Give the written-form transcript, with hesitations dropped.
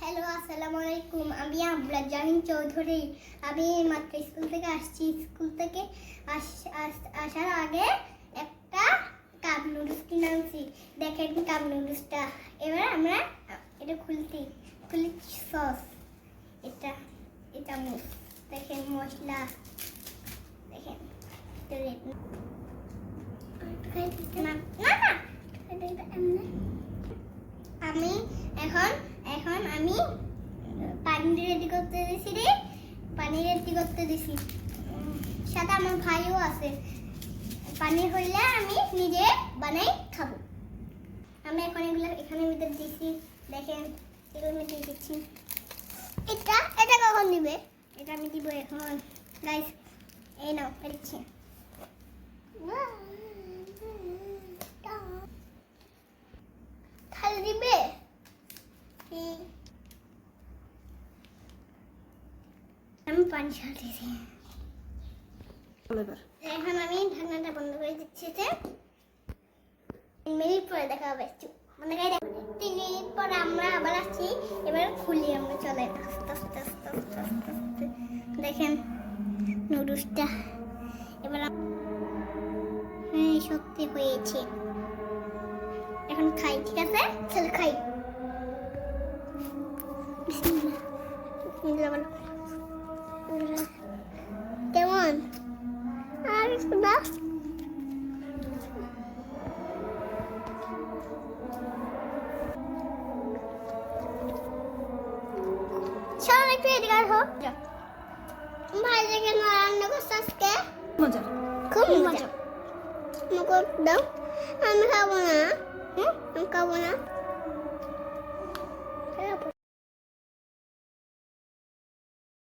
Hello, আসসালামু আলাইকুম। আমি আবরার জাহিন চৌধুরী। আমি মাত্র স্কুল থেকে আসছি। স্কুল থেকে আসার আগে একটা কাপ নুডলস কিনে আনছি। দেখেন কাপ নুডলসটা। এবার আমরা এটা খুলি সস। এটা দেখেন মশলা দেখেন। আমি এখন আমি পানি রেডি করতে দিছি সাথে আমার ভাইও আছে। পানি হইলে আমি নিজে বানাই খাবো। আমি এখন এগুলো এখানে ভিতরে দিছি। দেখেন এগুলো আমি দিয়ে দিচ্ছি। এটা কখন দিবে? এটা আমি দিব এখন। গাইস এই নাও দিচ্ছি। খালি দিবে আমি পানি ছাড়তেছি। এখন আমি ঢাকনাটা বন্ধ করে দিচ্ছি। 3 মিনিট পরে দেখা হবে। 3 মিনিট পরে আমরা আবার আসছি। এবার খুলি আমরা। চলে আস্তে দেখেন নুডলসটা এবার সত্যি হয়েছে। এখন খাই, ঠিক আছে? চলো খাই। কেমন? আর চল একটু এদিকে আসো। ভাই যেখানে রান্না করছে আজকে মজা, খুব মজা। আমাকে দাও, আমি খাবো না। আমি খাবো না।